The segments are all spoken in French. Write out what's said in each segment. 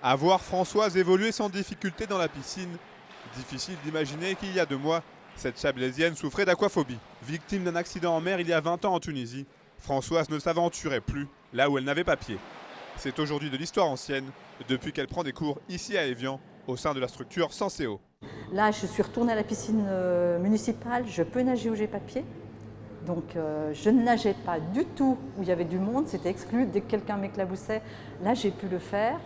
À voir Françoise évoluer sans difficulté dans la piscine, difficile d'imaginer qu'il y a 2 mois, cette Chablaisienne souffrait d'aquaphobie. Victime d'un accident en mer il y a 20 ans en Tunisie, Françoise ne s'aventurait plus là où elle n'avait pas pied. C'est aujourd'hui de l'histoire ancienne, depuis qu'elle prend des cours ici à Évian, au sein de la structure Senseo. Là, je suis retournée à la piscine municipale, je peux nager où j'ai pas pied. Donc je ne nageais pas du tout où il y avait du monde, c'était exclu. Dès que quelqu'un m'éclaboussait, là j'ai pu le faire.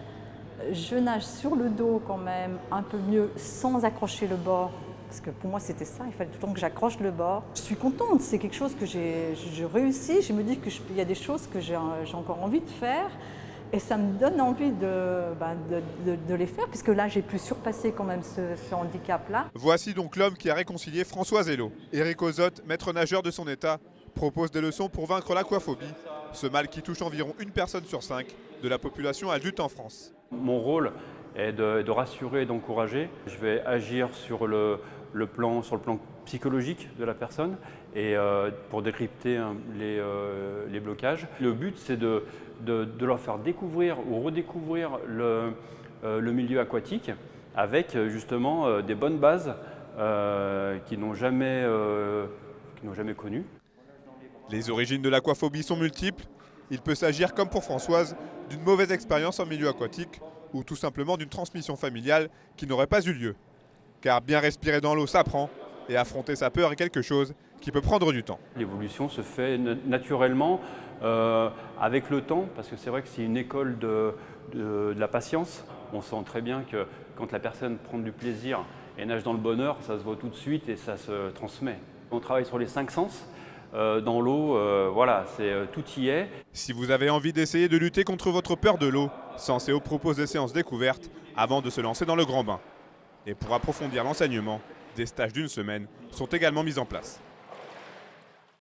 Je nage sur le dos quand même un peu mieux sans accrocher le bord. Parce que pour moi c'était ça, il fallait tout le temps que j'accroche le bord. Je suis contente, c'est quelque chose que j'ai réussi. Je me dis qu'il y a des choses que j'ai encore envie de faire. Et ça me donne envie de les faire, puisque là j'ai pu surpasser quand même ce handicap-là. Voici donc l'homme qui a réconcilié Françoise et l'eau. Éric Ozotte, maître nageur de son état, propose des leçons pour vaincre l'aquaphobie, ce mal qui touche environ 1 personne sur 5 de la population adulte en France. Mon rôle est de rassurer et d'encourager. Je vais agir sur le plan psychologique de la personne et pour décrypter les blocages. Le but, c'est de leur faire découvrir ou redécouvrir le milieu aquatique avec justement des bonnes bases qu'ils n'ont jamais connues. Les origines de l'aquaphobie sont multiples. Il peut s'agir, comme pour Françoise, d'une mauvaise expérience en milieu aquatique ou tout simplement d'une transmission familiale qui n'aurait pas eu lieu. Car bien respirer dans l'eau s'apprend et affronter sa peur est quelque chose qui peut prendre du temps. L'évolution se fait naturellement avec le temps, parce que c'est vrai que c'est une école de la patience. On sent très bien que quand la personne prend du plaisir et nage dans le bonheur, ça se voit tout de suite et ça se transmet. On travaille sur les 5 sens. Dans l'eau, voilà, tout y est. Si vous avez envie d'essayer de lutter contre votre peur de l'eau, Senseo propose des séances découvertes avant de se lancer dans le grand bain. Et pour approfondir l'enseignement, des stages d'1 semaine sont également mis en place.